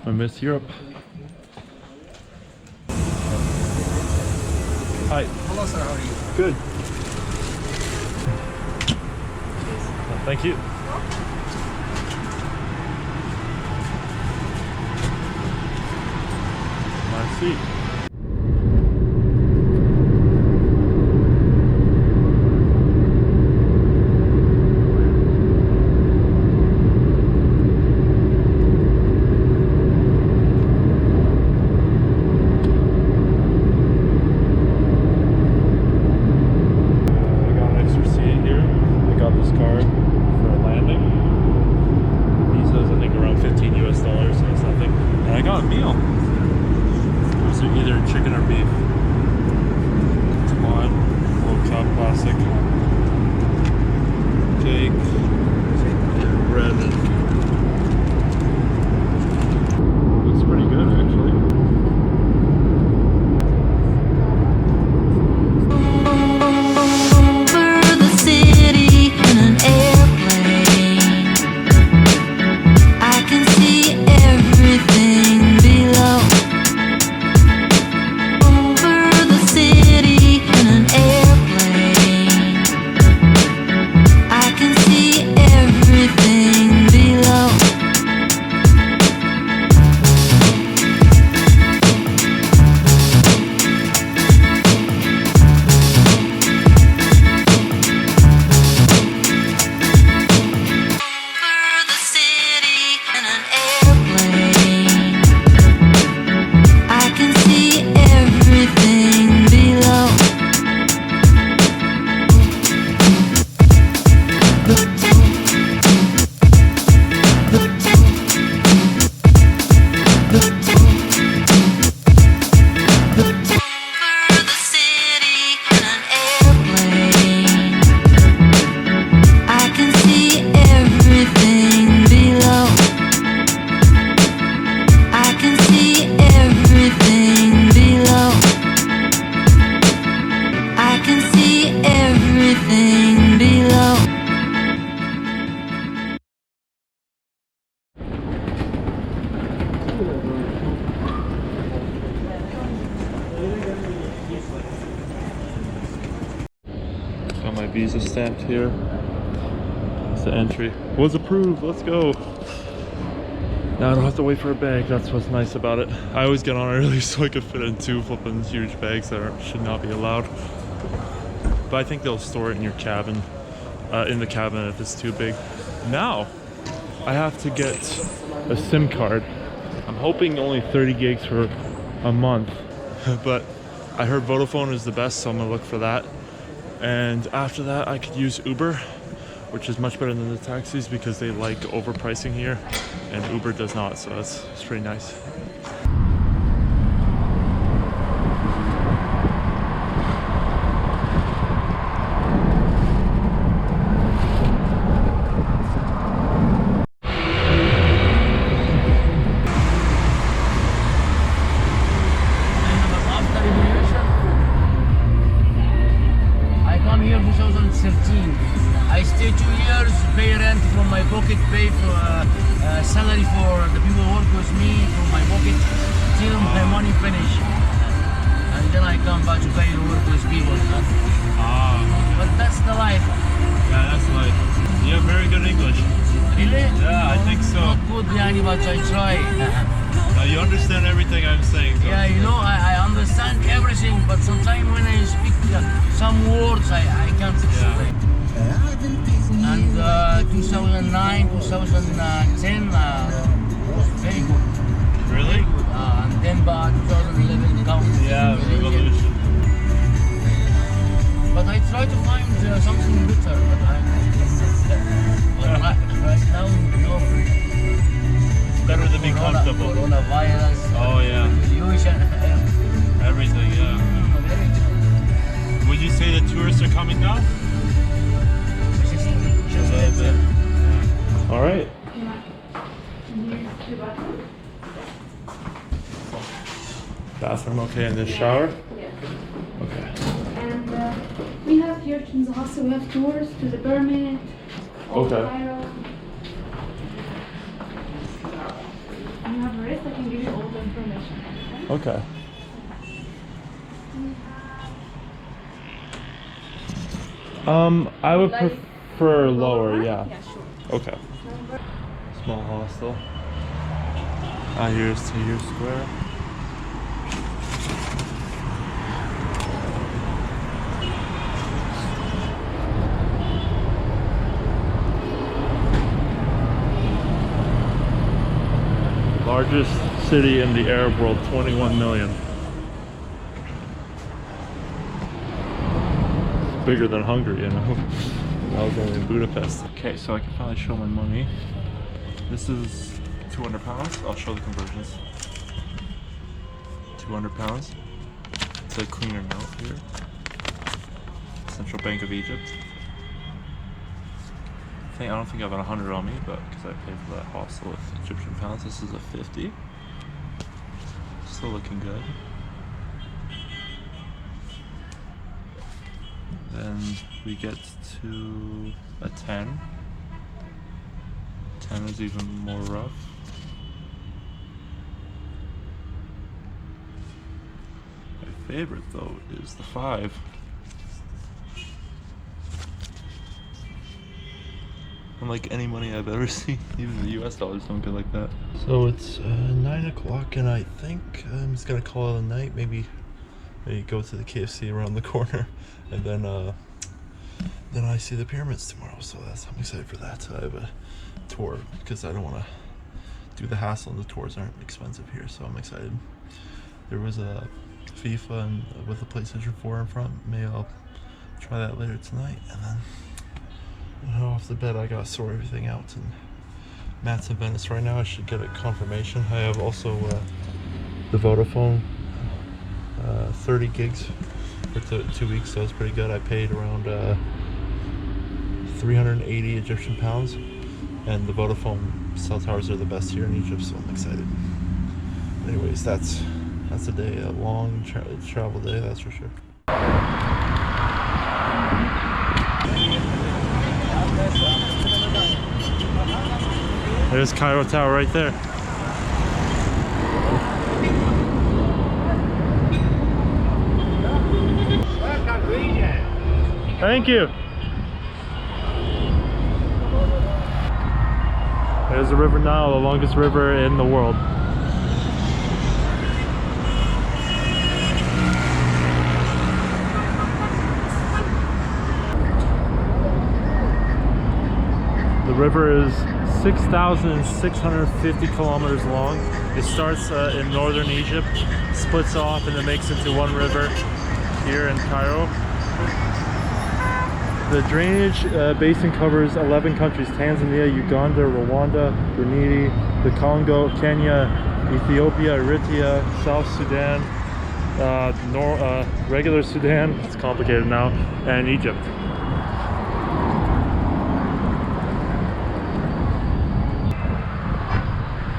I miss Europe. Hi. Hello, sir. How are you? Good. Thank you. Nice seat. Got my visa stamped here. It's the entry. Was approved. Let's go. Now I don't have to wait for a bag. That's what's nice about it. I always get on early so I can fit in 2 flipping huge bags that should not be allowed. But I think they'll store it in your cabin, in the cabin if it's too big. Now I have to get a SIM card. I'm hoping only 30 gigs for a month, but I heard Vodafone is the best, so I'm gonna look for that. And after that, I could use Uber, which is much better than the taxis because they like overpricing here, and Uber does not, so it's pretty nice. I stay 2 years, pay rent from my pocket, pay for salary for the people who work with me from my pocket till my money finish. And then I come back to Cairo work with people. But that's the life. Yeah, that's life. You have very good English. Really? Yeah, I think so. Not good, yani, but I try. You understand everything I'm saying. So. Yeah, you know, I understand everything, but sometimes when I speak some words, I can't explain. And 2009, 2010 was very good. Really? And then by 2011 comes. Yeah, revolution. But I try to find something better. But right now, no. Better than being comfortable. Coronavirus. Oh yeah. Pollution. Everything, yeah. Would you say the tourists are coming now? Just a little bit. Yeah. All right. Bathroom okay in this shower? Yes. Okay. And we have here in the hostel, we have tours to the pyramid, Old Okay. Cairo. You have a rest, I Okay. I would prefer lower, yeah. Yeah, sure. Okay. Small hostel. Here's Tahrir Square. Largest city in the Arab world, 21 million. It's bigger than Hungary, you know. I was only in Budapest. Okay, so I can finally show my money. This is £200. I'll show the conversions. £200. It's a cleaner note here. Central Bank of Egypt. I don't think I have 100 on me, but because I paid for that hostel with Egyptian pounds, this is a 50. Still looking good. Then we get to a 10. 10 is even more rough. My favorite though is the 5. Unlike any money I've ever seen, even the US dollars don't get like that. So it's 9 o'clock and I think I'm just gonna call it a night. Maybe go to the KFC around the corner, and then I see the pyramids tomorrow. So I'm excited for that. I have a tour because I don't want to do the hassle, and the tours aren't expensive here, so I'm excited. There was a FIFA and with the PlayStation 4 in front. Maybe I'll try that later tonight, and then off the bed I gotta sort everything out. And Matt's in Venice right now. I should get a confirmation. I have also the Vodafone 30 gigs for 2 weeks, so it's pretty good. I paid around 380 Egyptian pounds, and the Vodafone cell towers are the best here in Egypt, so I'm excited. Anyways, that's a day, a long travel day, that's for sure. There's Cairo Tower right there. Thank you. There's the River Nile, the longest river in the world. The river is 6,650 kilometers long. It starts in northern Egypt, splits off, and then makes into one river here in Cairo. The drainage basin covers 11 countries: Tanzania, Uganda, Rwanda, Burundi, the Congo, Kenya, Ethiopia, Eritrea, South Sudan, regular Sudan, it's complicated now, and Egypt.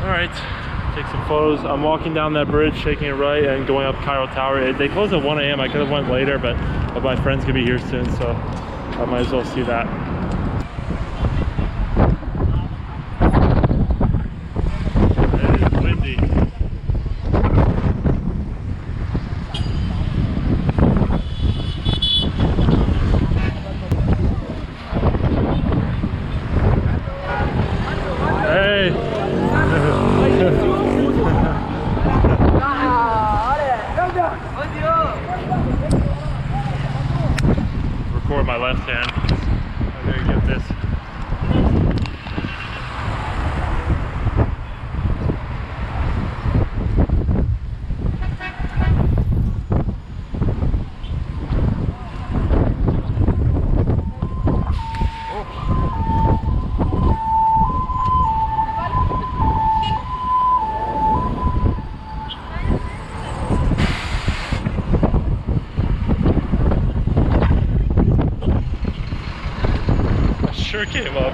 Alright, take some photos. I'm walking down that bridge, shaking it right, and going up Cairo Tower. They close at 1 a.m. I could have went later, but my friend's gonna be here soon, so I might as well see that. It is windy. Hey! Record my left hand. I'm gonna get this. Sure came up.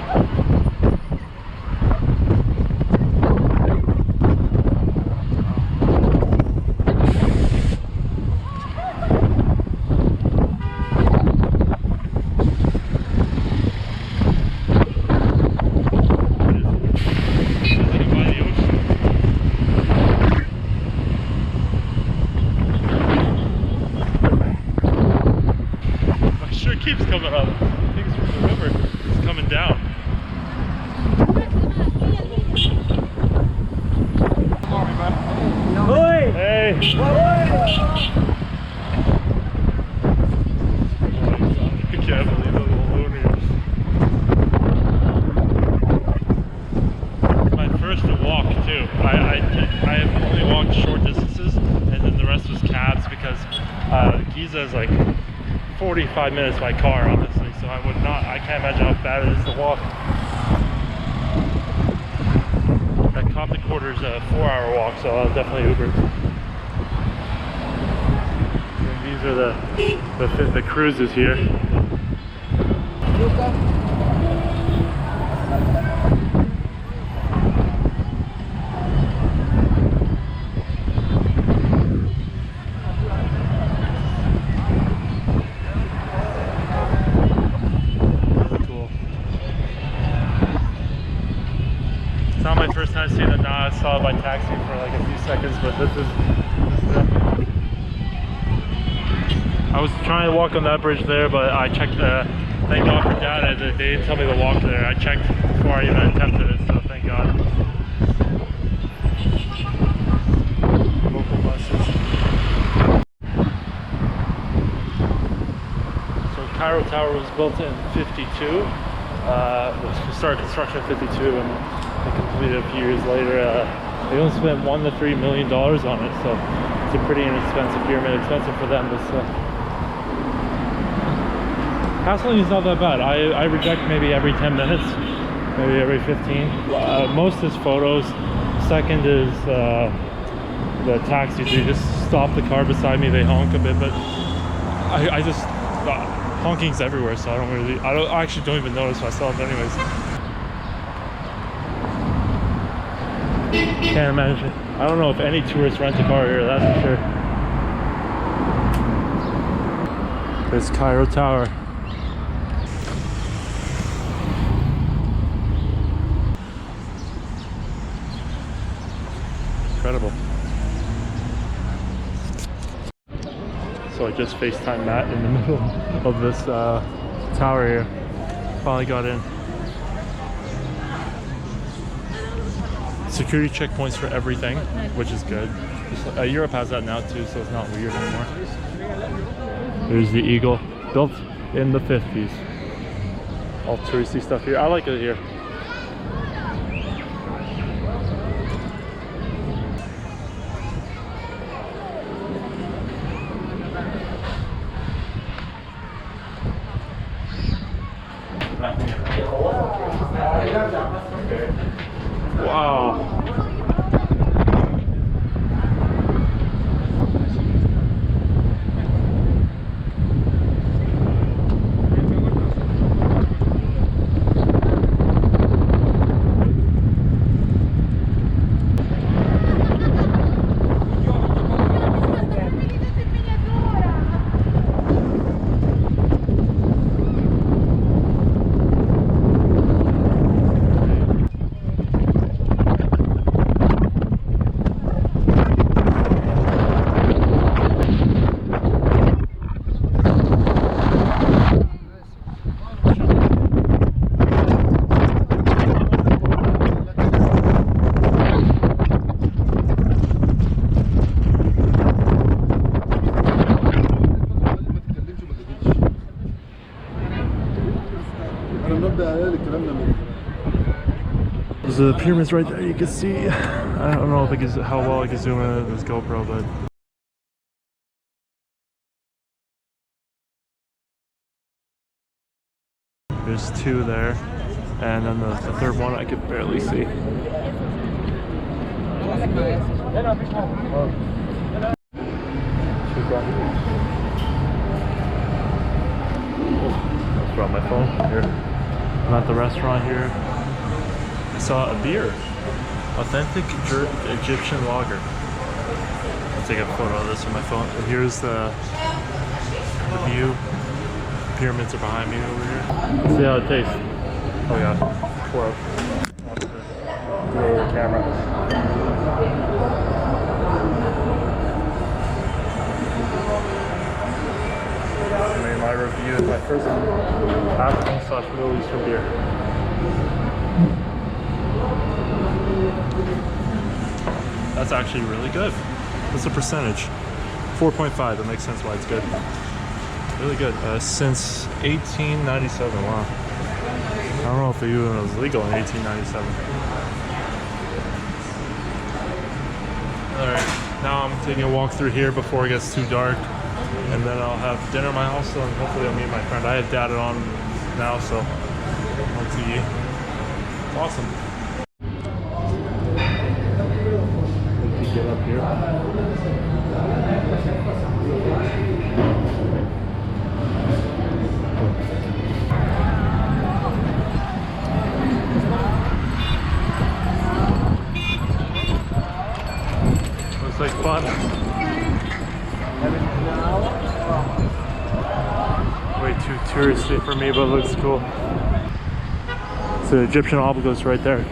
way! I can't believe those ballooniers. My first walk too. I have only walked short distances, and then the rest was cabs because Giza is like 45 minutes by car, honestly. So I can't imagine how bad it is to walk. That Coptic Quarter is a 4-hour walk, so I'll definitely Uber. And these are the cruises here. I've seen it now. I saw it by taxi for like a few seconds, but this is definitely... I was trying to walk on that bridge there, but I checked thank God for data. They didn't tell me to walk there. I checked before I even attempted it, so thank God. Local buses. So Cairo Tower was built in 52. Started construction in 52 and they completed a few years later. They only spent $1 to $3 million on it, so it's a pretty inexpensive pyramid. Expensive for them, but castling is not that bad. I reject maybe every 10 minutes, maybe every 15. Most is photos. Second is the taxis. They just stop the car beside me. They honk a bit, but I just honking's everywhere, so I actually don't even notice myself, anyways. Can't imagine. I don't know if any tourists rent a car here, that's for sure. There's Cairo Tower. Incredible. So I just FaceTime Matt in the middle of this tower here. Finally got in. Security checkpoints for everything, which is good. Europe has that now too, so it's not weird anymore. There's the Eagle, built in the 50s. All touristy stuff here. I like it here. Wow. The pyramids right there, you can see. I don't know if how well I can zoom in with this GoPro, but there's two there, and then the third one I could barely see. Let's drop my phone here. I'm at the restaurant here. I saw a beer, authentic Egyptian lager. I'll take a photo of this with my phone. And here's the view. Pyramids are behind me over here. Let's see how it tastes. Oh yeah, pour up. The camera. I made my review of my first African/Middle Eastern beer. That's actually really good. What's the percentage? 4.5. That makes sense why it's good. Really good. Since 1897. Wow. I don't know if it even was legal in 1897. Alright, now I'm taking a walk through here before it gets too dark. And then I'll have dinner at my hostel and hopefully I'll meet my friend. I have data on now, so I'll see you. It's awesome. Let's get up here. Looks like fun. Way too touristy for me, but it looks cool. It's the Egyptian obelisk right there.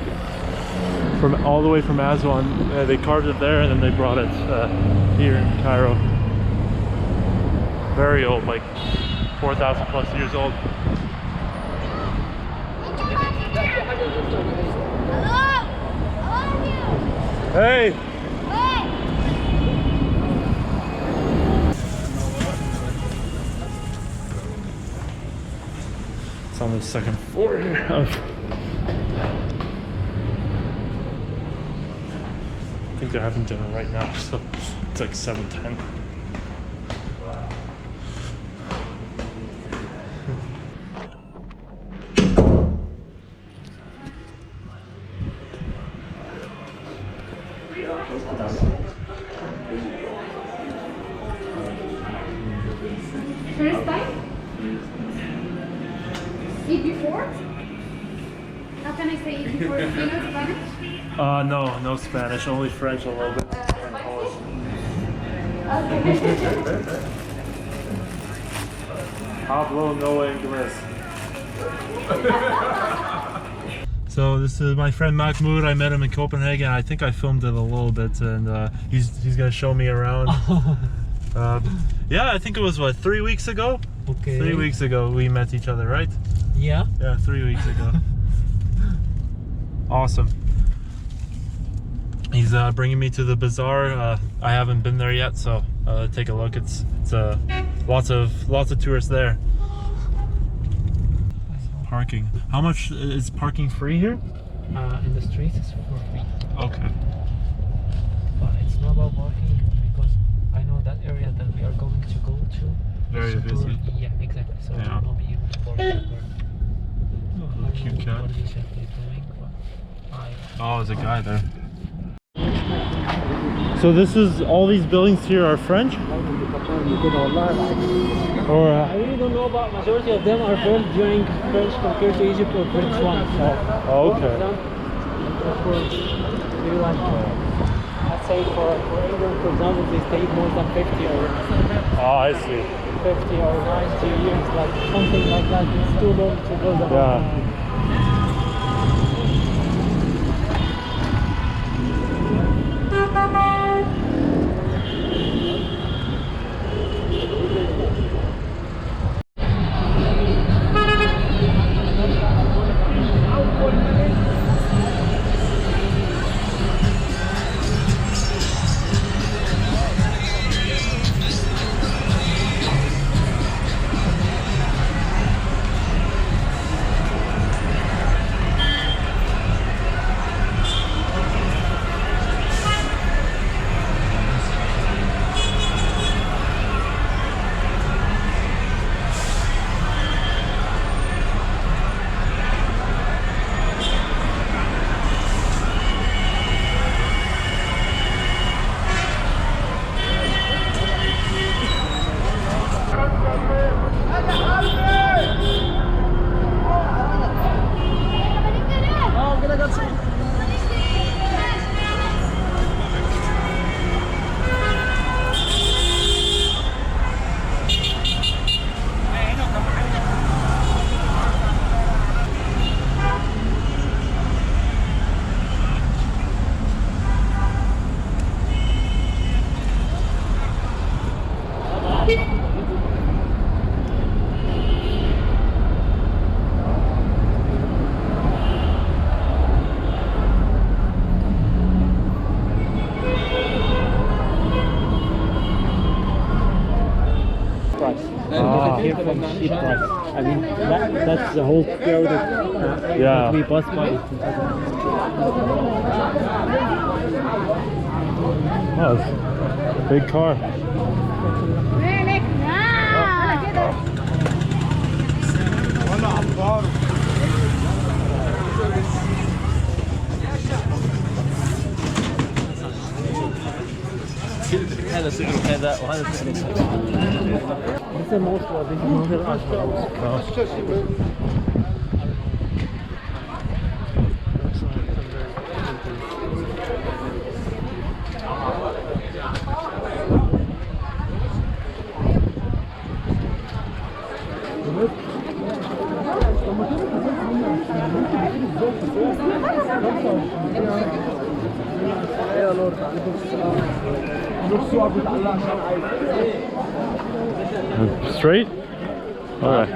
From all the way from Aswan, they carved it there and then they brought it here in Cairo. Very old, like 4,000 plus years old. Hey! It's on the second floor here. I think they're having dinner right now, so it's like 7:10. First time? Eat before? How can I say eat before? Do you know Spanish? No Spanish, only French a little bit. And Polish. Hablo no inglés. So this is my friend Mahmoud. I met him in Copenhagen. I think I filmed it a little bit, and he's gonna show me around. Yeah, I think it was what, 3 weeks ago? Okay. 3 weeks ago we met each other, right? Yeah. Yeah, 3 weeks ago. Awesome. He's bringing me to the bazaar. I haven't been there yet, so take a look. It's lots of tourists there. Parking. How much is parking free here? In the streets it's for free. Okay. But it's not about parking because I know that area that we are going to go to. Very is super- busy. Yeah, exactly. So Yeah. I will not be able to park there. Cute cat. What he's actually doing, but Oh, there's a guy there. So this is, all these buildings here are French? Or I really don't know, but majority of them are built during French compared to Egypt or British ones. So Oh, okay. maybe like, I'd say for England, for example, they stayed more than 50 or Oh, I see. 50 or 90 years, like something like that. It's too long to build a Yeah. Wow. Here from Egyptair. I mean, that's the whole square that, Yeah. that we passed by. Oh, it's a big car. هذا سعر هذا وهذا سعر. This is most of this is Straight? Alright.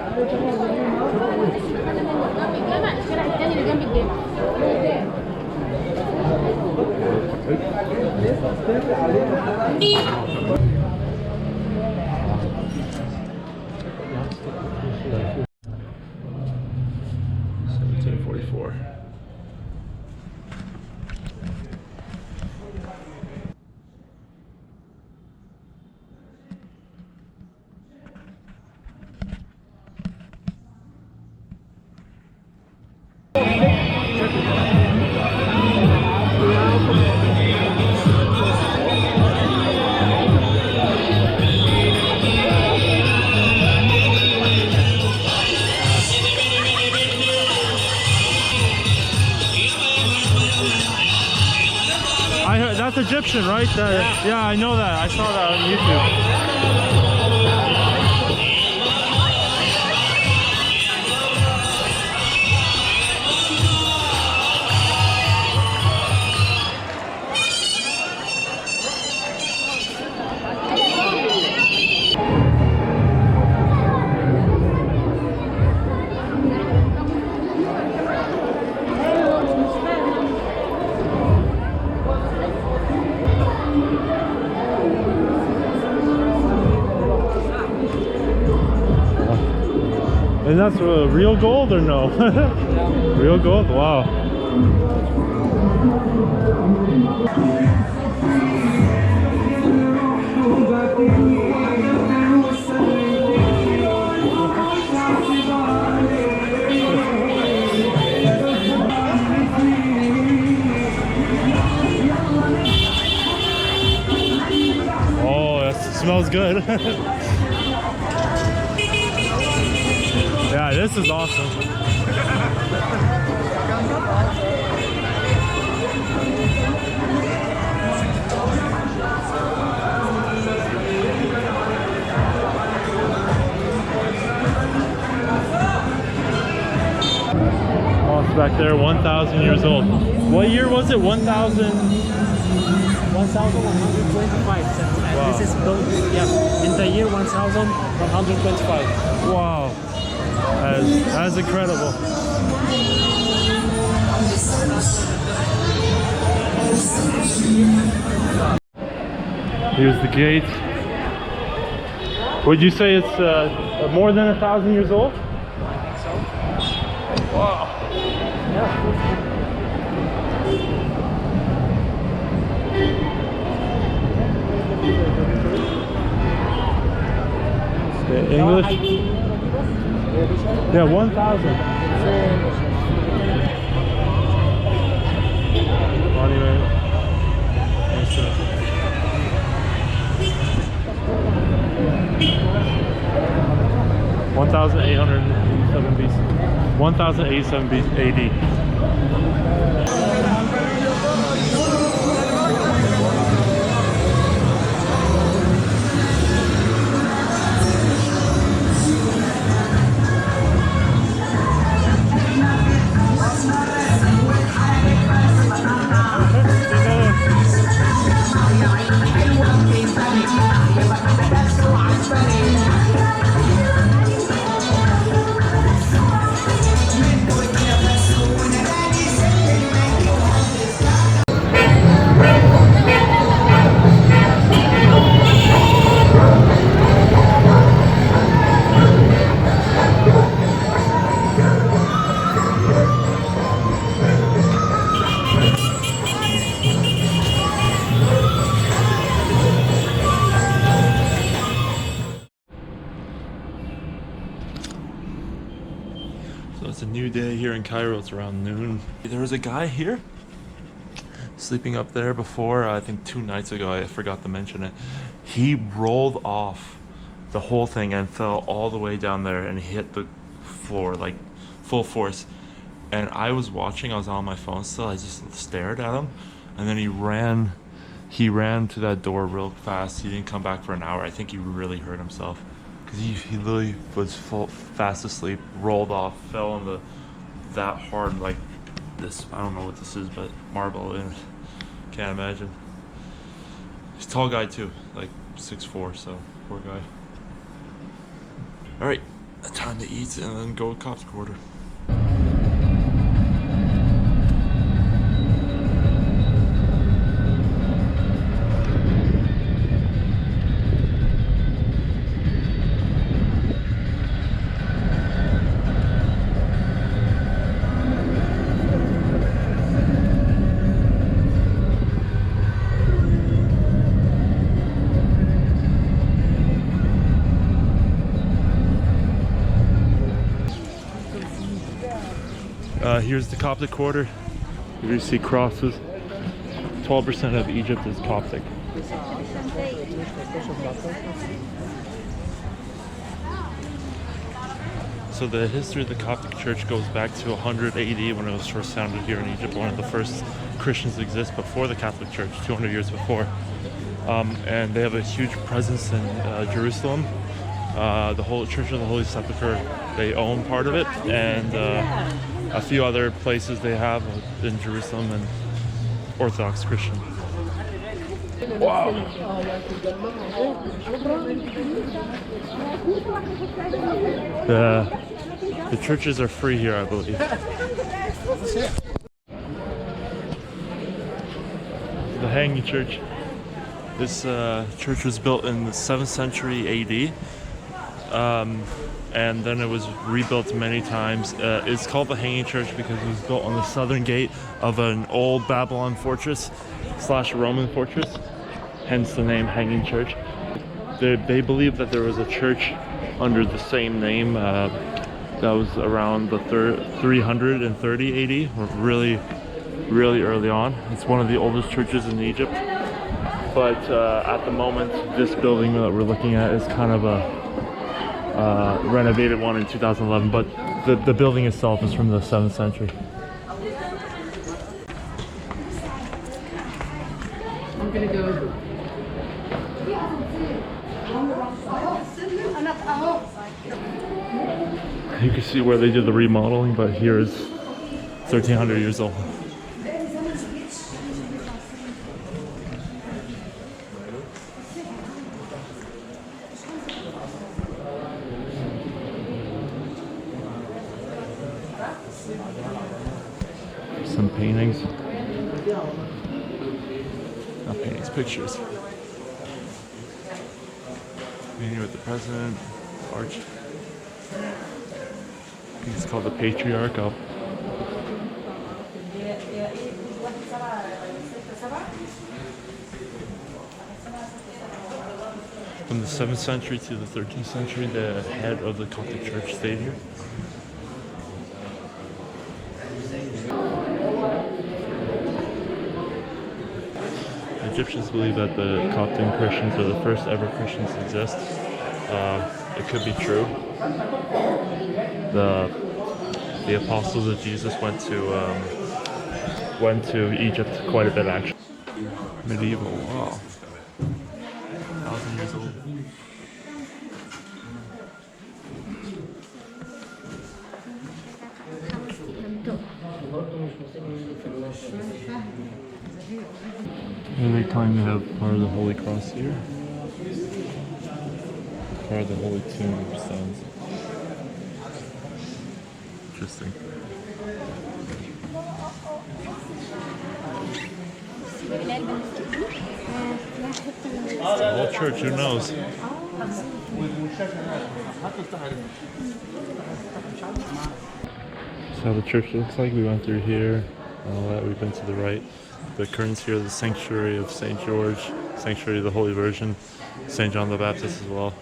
$1744. That's Egyptian, right? Yeah, I know that. I saw that on YouTube. And that's real gold or no? Real gold? Wow. Oh, that smells good. Yeah, this is awesome. Oh, it's back there, 1,000 years old. What year was it? 1,000? 1125. Wow. This is built, yeah, in the year 1125. Wow. That's incredible. Here's the gate. Would you say it's more than 1,000 years old? I think so. Wow. Yeah. English? Yeah, 1,000. Monument. 1,887 BC. 1,087 AD. new day here in Cairo. It's around noon. There was a guy here sleeping up there before, I think 2 nights ago. I forgot to mention it. He rolled off the whole thing and fell all the way down there and hit the floor like full force. And I was watching, I was on my phone still. I just stared at him, and then he ran to that door real fast. He didn't come back for an hour. I think he really hurt himself because he literally was fast asleep, rolled off, fell on that hard, like this, I don't know what this is, but marble, and can't imagine. He's a tall guy too, like 6'4", so poor guy. All right, time to eat and then go to Coptic Quarter. Here's the Coptic Quarter. Here you see crosses. 12% of Egypt is Coptic. So the history of the Coptic Church goes back to 100 AD when it was first founded here in Egypt. One of the first Christians to exist before the Catholic Church, 200 years before. And they have a huge presence in Jerusalem. The whole Church of the Holy Sepulchre, they own part of it, and a few other places they have in Jerusalem, and Orthodox Christian. Wow! The churches are free here, I believe. The Hanging Church. This church was built in the 7th century AD. And then it was rebuilt many times. It's called the Hanging Church because it was built on the southern gate of an old Babylon fortress / Roman fortress, hence the name Hanging Church. They believe that there was a church under the same name that was around the 330 AD, or really early on. It's one of the oldest churches in Egypt. But at the moment, this building that we're looking at is kind of a renovated one in 2011, but the building itself is from the 7th century. I'm gonna go. You can see where they did the remodeling, but here is 1,300 years old. Some paintings. Not paintings, pictures. Painting with the president, arch. I think it's called the Patriarch up. From the 7th century to the 13th century, the head of the Coptic Church stayed here. Egyptians believe that the Coptic Christians are the first ever Christians to exist. It could be true. The apostles of Jesus went to Egypt quite a bit, actually. Medieval, wow. 1,000 years old. And they claim to have part of the Holy Cross here. Part of the Holy Tombstones. Interesting. The whole church, who knows? That's how the church looks like. We went through here, all that. We've been to the right. The curtains here, the sanctuary of St. George, sanctuary of the Holy Virgin, St. John the Baptist as well.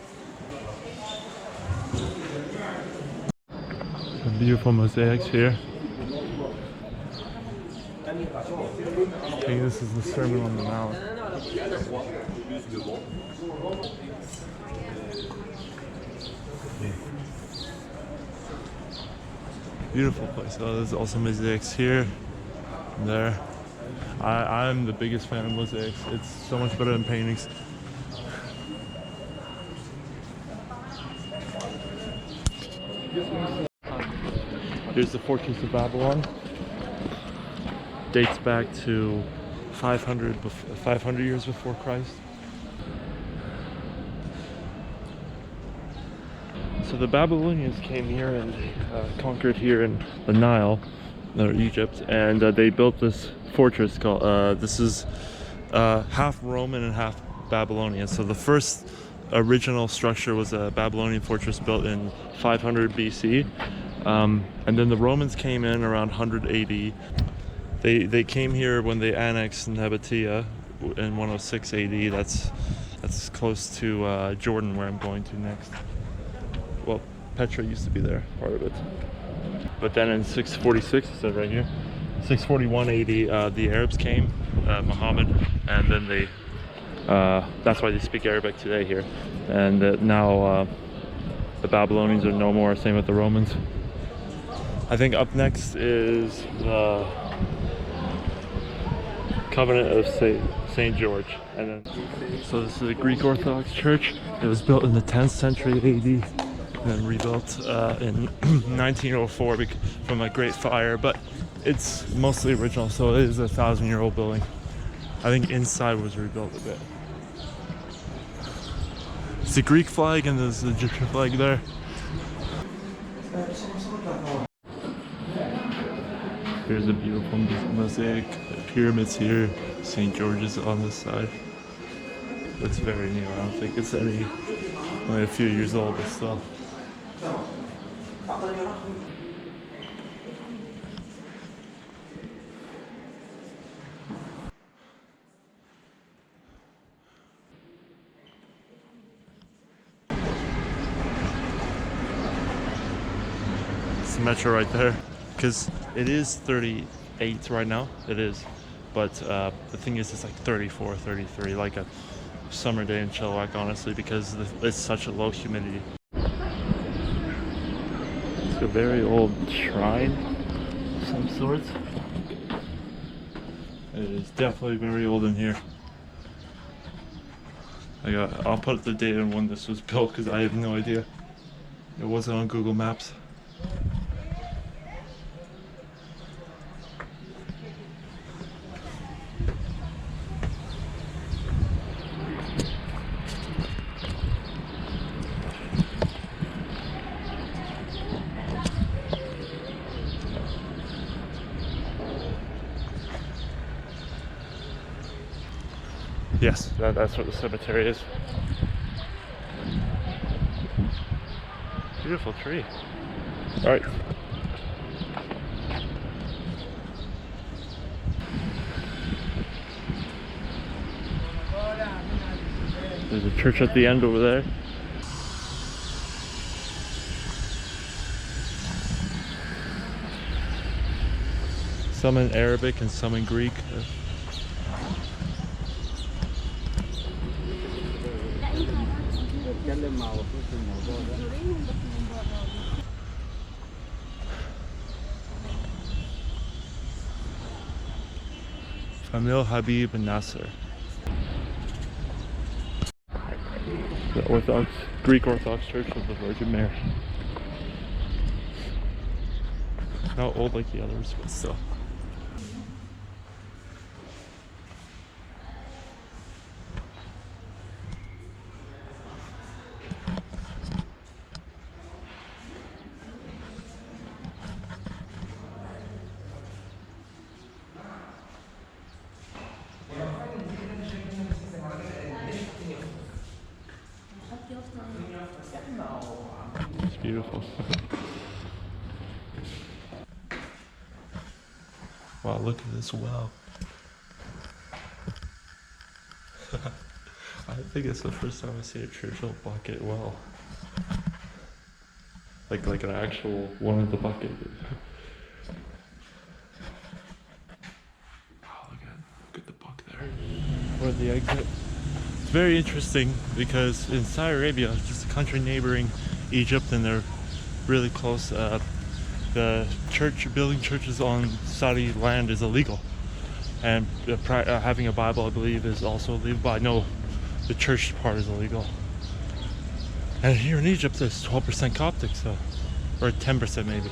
beautiful mosaics here. I think this is the Sermon on the Mount. Beautiful place. Oh, there's also mosaics here and there. I'm the biggest fan of mosaics. It's so much better than paintings. Here's the Fortress of Babylon. Dates back to 500 years before Christ. So the Babylonians came here and conquered here in the Nile, or Egypt, and they built this fortress called, this is half Roman and half Babylonian. So the first original structure was a Babylonian fortress built in 500 BC. And then the Romans came in around 100 AD. They came here when they annexed Nabatea in 106 AD. That's close to Jordan, where I'm going to next. Well, Petra used to be there, part of it. But then in 646, it said right here, 641 AD, the Arabs came, Muhammad, and then they, that's why they speak Arabic today here. And now the Babylonians are no more, same with the Romans. I think up next is the Covenant of St. George. And then, so this is a Greek Orthodox church. It was built in the 10th century AD. And then rebuilt in 1904 from a great fire, but it's mostly original, so it is a 1,000-year-old building. I think inside was rebuilt a bit. It's the Greek flag and there's the Egyptian flag there. Here's a beautiful mosaic, pyramids here, St. George's on this side. It's very new, I don't think it's only a few years old, but still. It's the metro right there, because it is 38 right now, it is, but the thing is it's like 34, 33, like a summer day in Chilliwack, honestly, because it's such a low humidity. A very old shrine of some sort. It is definitely very old in here. I'll put the date on when this was built because I have no idea. It wasn't on Google Maps. Yes, that's what the cemetery is. Beautiful tree. All right. There's a church at the end over there. Some in Arabic and some in Greek. Famil Habib Nasser. The Greek Orthodox Church of the Virgin Mary. Not old like the others, but still. It's beautiful. Wow, look at this well. I think it's the first time I see a church bucket well. like an actual one in the bucket. Oh, look at the book there. Or the exit. It's very interesting because in Saudi Arabia, just a country neighboring Egypt, and they're really close. The building churches on Saudi land is illegal, and having a Bible, I believe, is also illegal. But I know the church part is illegal. And here in Egypt, there's 12% Coptic, so, or 10% maybe.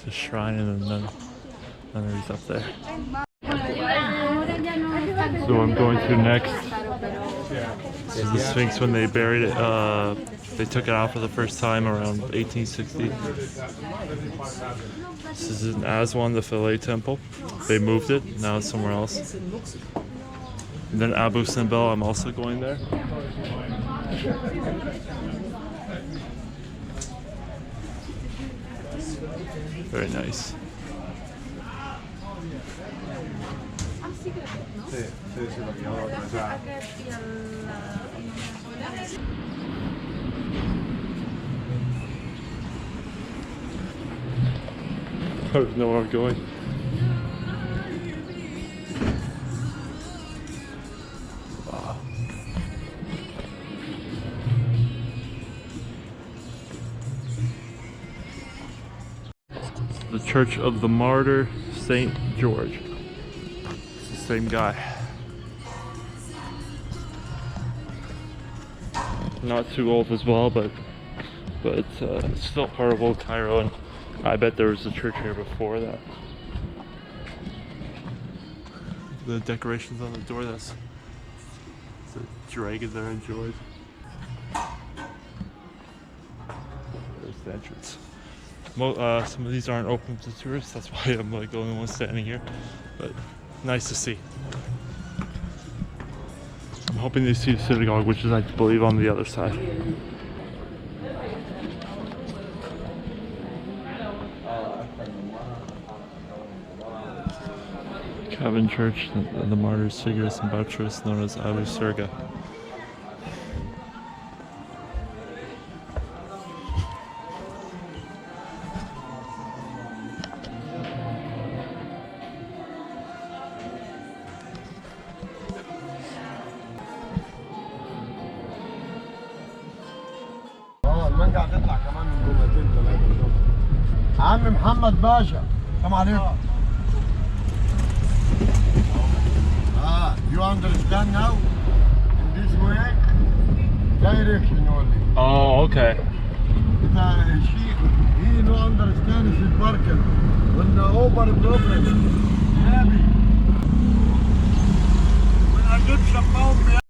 The shrine and the nunneries up there. So I'm going to next. This is the Sphinx when they buried it. They took it out for the first time around 1860. This is in Aswan, the Philae temple. They moved it, now it's somewhere else. And then Abu Simbel, I'm also going there. Very nice. There's nowhere I'm going. Wow. The Church of the Martyr Saint George. It's the same guy. Not too old as well, but it's still part of Old Cairo, and I bet there was a church here before that. The decorations on the door, that's a dragon there in George. There's the entrance. Some of these aren't open to tourists, that's why I'm like the only one standing here, but nice to see. I'm hoping they see the synagogue, which is, I believe, on the other side. Cabin Church, the martyrs Sergius and Bacchus, known as Abu Serga. المانجا هتطلع كمان من جملتين ثلاثة. عم محمد باشا، السلام عليكم. You understand now? In this way, direction only. Oh, okay. He no understands his parking. When the over problem, heavy. When I get some pound,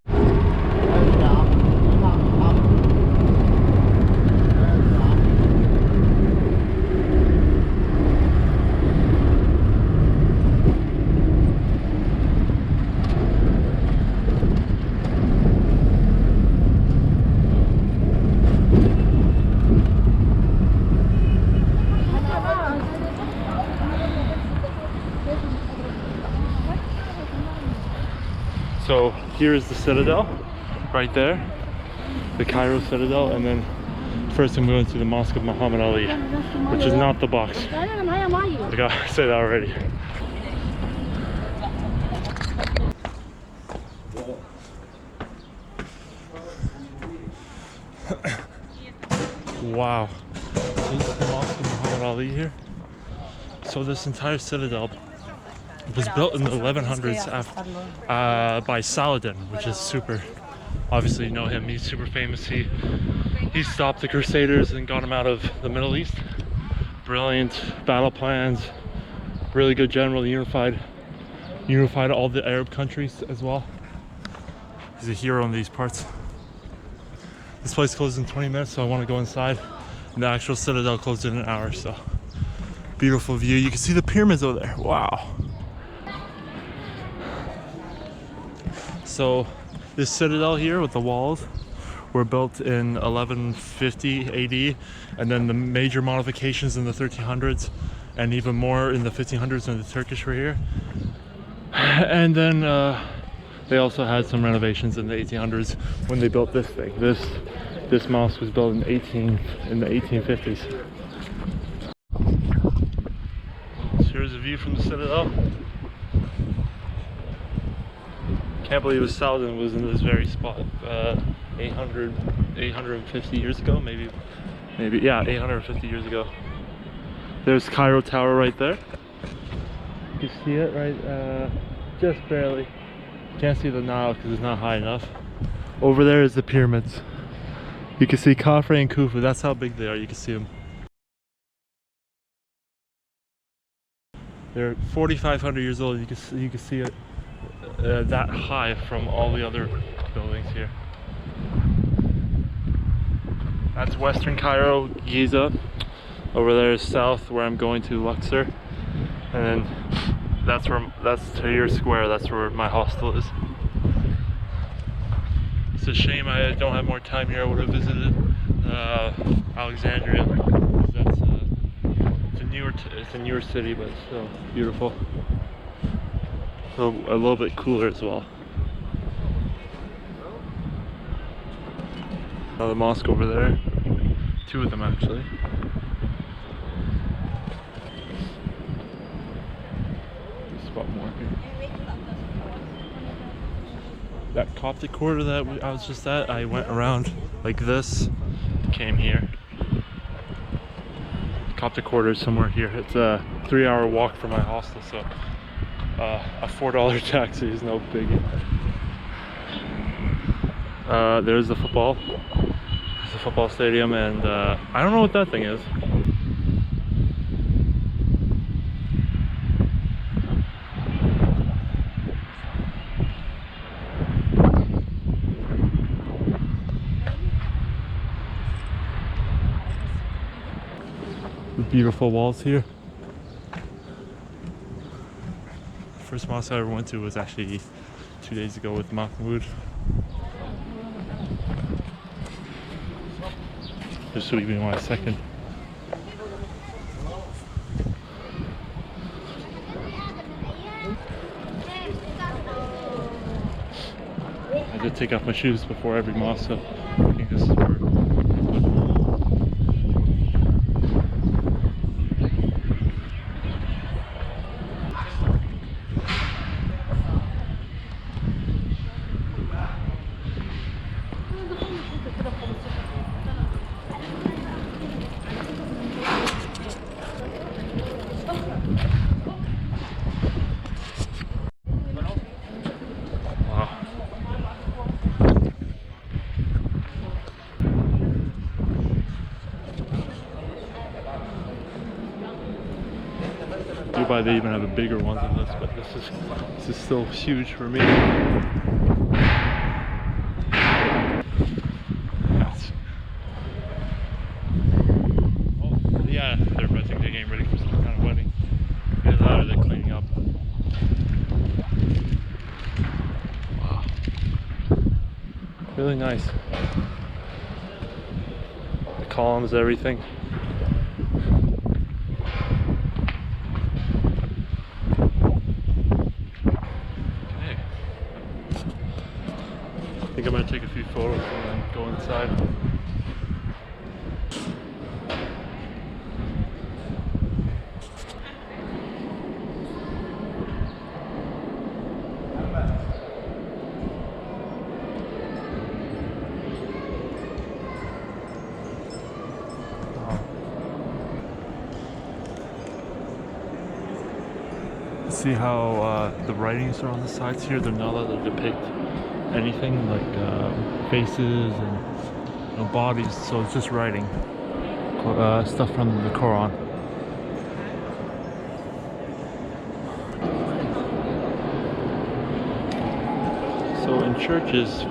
So here is the Citadel, right there, the Cairo Citadel, and then first I'm going to the Mosque of Muhammad Ali, which is not the box. I gotta say that already. Wow, so this is the Mosque of Muhammad Ali here. So this entire Citadel was built in the 1100s by Saladin, which is super, obviously you know him, he's super famous. He stopped the Crusaders and got them out of the Middle East. Brilliant battle plans, really good general, unified all the Arab countries as well. He's a hero in these parts. This place closed in 20 minutes, so I want to go inside. And the actual Citadel closed in an hour, so beautiful view. You can see the pyramids over there. Wow. So this citadel here with the walls were built in 1150 AD, and then the major modifications in the 1300s, and even more in the 1500s when the Turkish were here. And then they also had some renovations in the 1800s when they built this thing. This mosque was built in the 1850s. So here's a view from the citadel. Can't believe Saladin was in this very spot 850 years ago, maybe, yeah, 850 years ago. There's Cairo Tower right there. You can see it right, just barely. Can't see the Nile because it's not high enough. Over there is the pyramids. You can see Khafre and Khufu. That's how big they are. You can see them. They're 4,500 years old. You can see it that high from all the other buildings here. That's Western Cairo, Giza. Over there is south, where I'm going to, Luxor, and then that's Tahrir Square. That's where my hostel is. It's a shame I don't have more time here. I would have visited Alexandria. That's it's a newer city, but it's still beautiful. So a little bit cooler as well. Another mosque over there. Two of them actually. Spot more here. That Coptic quarter that I was just at, I went around like this, came here. Coptic quarter is somewhere here. It's a 3-hour walk from my hostel, so a $4 taxi is no biggie. There's the football. There's a football stadium, and I don't know what that thing is. Beautiful walls here. First mosque I ever went to was actually 2 days ago with Mahmoud. This will be my second. I did take off my shoes before every mosque, so I think this is where. Dubai, they even have a bigger one than this, but this is still huge for me. Oh, yeah, I think they're getting ready for some kind of wedding. Either that or they're cleaning up. Wow. Really nice. The columns, everything. I think I'm going to take a few photos and then go inside. See how the writings are on the sides here? They're not allowed to depict anything like faces and bodies, so it's just writing stuff from the Quran. So in churches,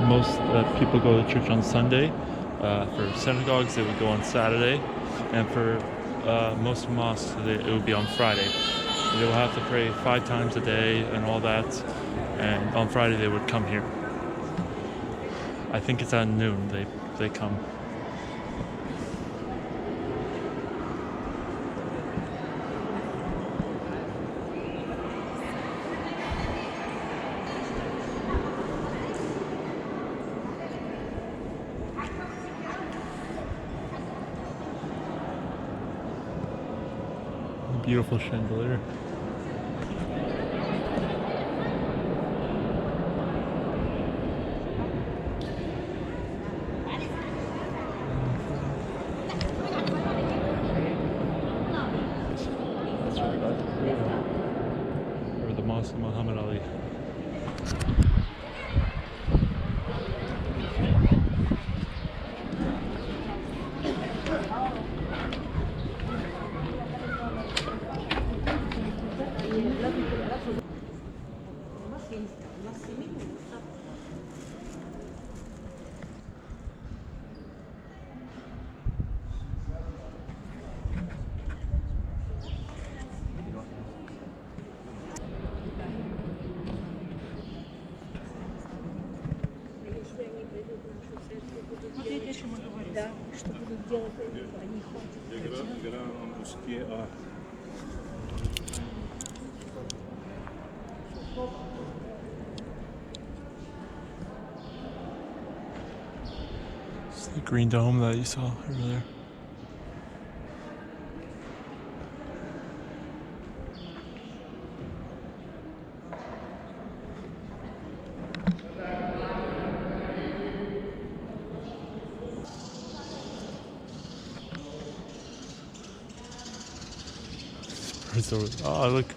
most people go to church on Sunday. For synagogues, they would go on Saturday, and for most mosques, it would be on Friday. They will have to pray 5 times a day and all that. and on Friday they would come here. I think it's at noon they come. Beautiful chandelier. Or the Mosque of Muhammad Ali. It's the green dome that you saw over there. Oh, look.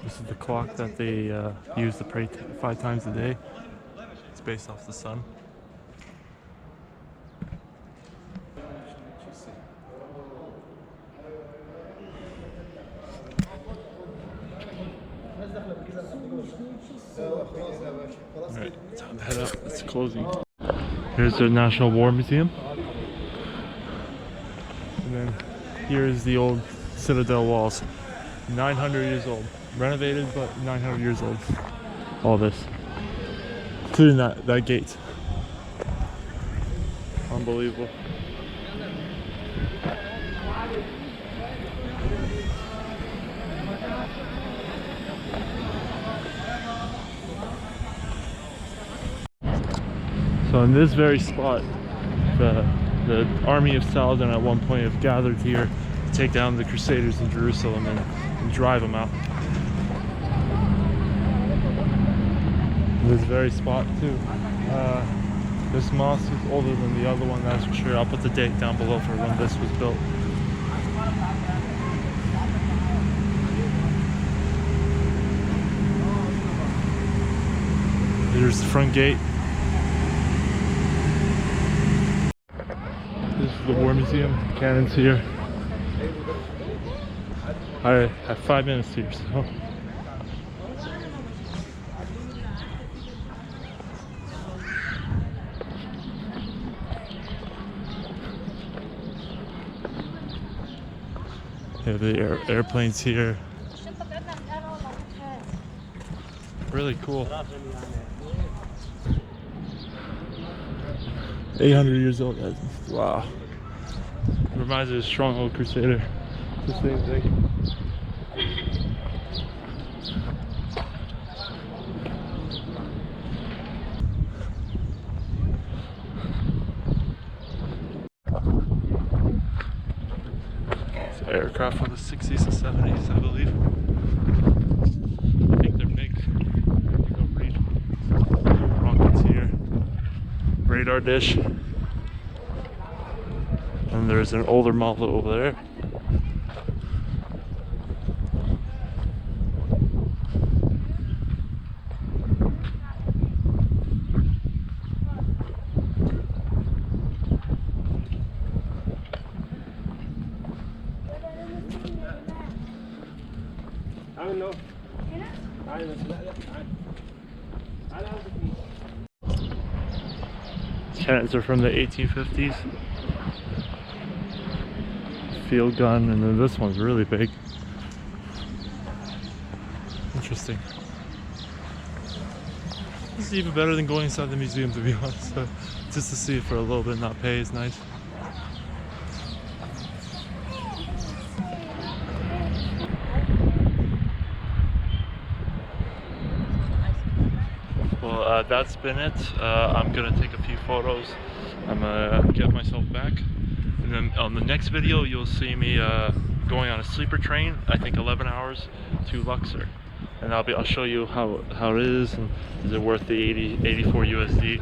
This is the clock that they use to pray 5 times a day. It's based off the sun. Alright, time to head out. It's closing. Here's the National War Museum. And then here is the old Citadel walls. 900 years old. Renovated, but 900 years old. All this. Including that gate. Unbelievable. So in this very spot, the army of Saladin at one point have gathered here to take down the Crusaders in Jerusalem and drive them out. This very spot too. This mosque is older than the other one, that's for sure. I'll put the date down below for when this was built. Here's the front gate. This is the War Museum. Cannons here. I have 5 minutes here, so. They have the airplanes here. Really cool. 800 years old. Wow. Reminds me of a Stronghold Crusader. It's the same thing. It's aircraft from the 60s and 70s, I believe. I think they're MiG. Go read. Rockets here. Radar dish. And there's an older model over there. Cannons are from the 1850s. Field gun, and then this one's really big. interesting. This is even better than going inside the museum, to be honest. So just to see it for a little bit and not pay is nice. Well, that's been it. I'm gonna take a few photos. I'm gonna get myself back, and then on the next video you'll see me going on a sleeper train. I think 11 hours to Luxor, and I'll show you how it is and is it worth the 84 USD.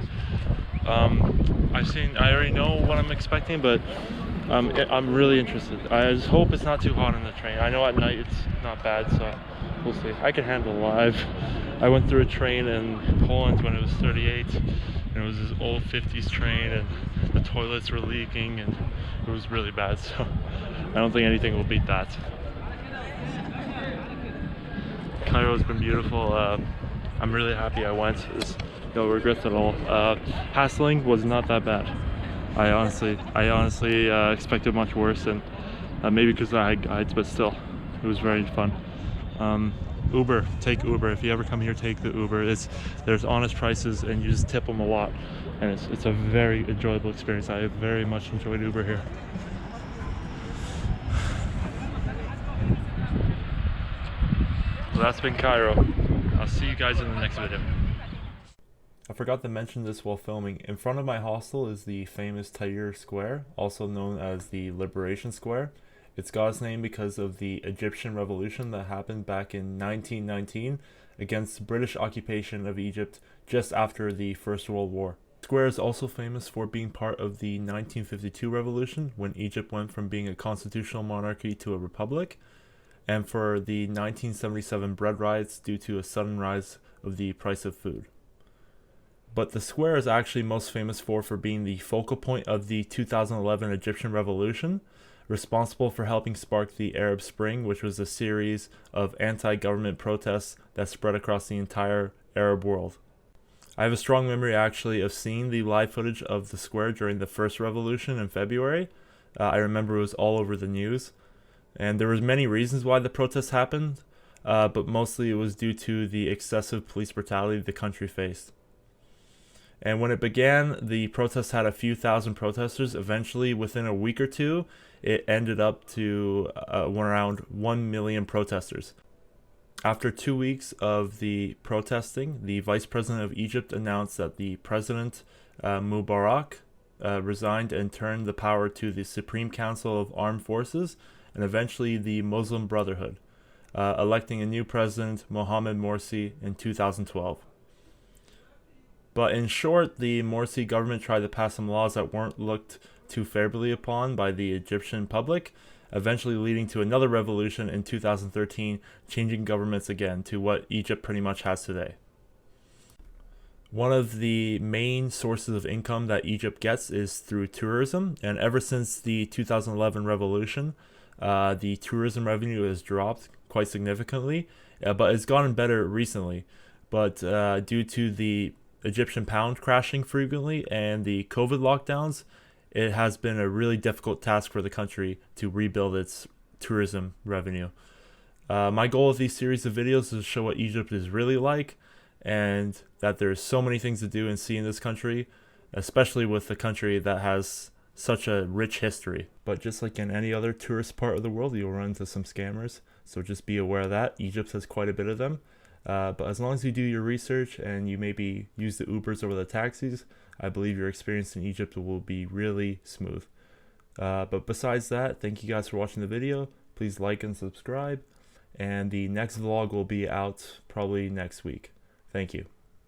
I already know what I'm expecting, but I'm really interested. I just hope it's not too hot on the train. I know at night it's not bad, so we'll see. I can handle live. I went through a train in Poland when it was 38, and it was this old 50s train, and the toilets were leaking, and it was really bad, so I don't think anything will beat that. Cairo's been beautiful. I'm really happy I went. There's no regrets at all. Hassling was not that bad. I honestly expected much worse, and maybe because I had guides, but still, it was very fun. Uber, take Uber. If you ever come here, take the Uber. There's honest prices, and you just tip them a lot, and it's a very enjoyable experience. I have very much enjoyed Uber here. So that's been Cairo. I'll see you guys in the next video. I forgot to mention this while filming. In front of my hostel is the famous Tahrir Square, also known as the Liberation Square. It's got its name because of the Egyptian revolution that happened back in 1919 against British occupation of Egypt just after the First World War. The square is also famous for being part of the 1952 revolution, when Egypt went from being a constitutional monarchy to a republic, and for the 1977 bread riots due to a sudden rise of the price of food. But the square is actually most famous for being the focal point of the 2011 Egyptian revolution, responsible for helping spark the Arab Spring, which was a series of anti-government protests that spread across the entire Arab world. I have a strong memory actually of seeing the live footage of the square during the first revolution in February. I remember it was all over the news, and there was many reasons why the protests happened, but mostly it was due to the excessive police brutality the country faced. And when it began, the protests had a few thousand protesters. Eventually, within a week or two, it ended up to around 1 million protesters. After 2 weeks of the protesting, the Vice President of Egypt announced that the President Mubarak resigned and turned the power to the Supreme Council of Armed Forces and eventually the Muslim Brotherhood, electing a new president, Mohamed Morsi, in 2012. But in short, the Morsi government tried to pass some laws that weren't looked too favorably upon by the Egyptian public, eventually leading to another revolution in 2013, changing governments again to what Egypt pretty much has today. One of the main sources of income that Egypt gets is through tourism, and ever since the 2011 revolution, the tourism revenue has dropped quite significantly, but it's gotten better recently. But due to the Egyptian pound crashing frequently and the COVID lockdowns, it has been a really difficult task for the country to rebuild its tourism revenue. My goal of these series of videos is to show what Egypt is really like, and that there's so many things to do and see in this country, especially with a country that has such a rich history. But just like in any other tourist part of the world, you'll run into some scammers, so just be aware of that. Egypt has quite a bit of them. But as long as you do your research and you maybe use the Ubers over the taxis, I believe your experience in Egypt will be really smooth. But besides that, thank you guys for watching the video. Please like and subscribe. And the next vlog will be out probably next week. Thank you.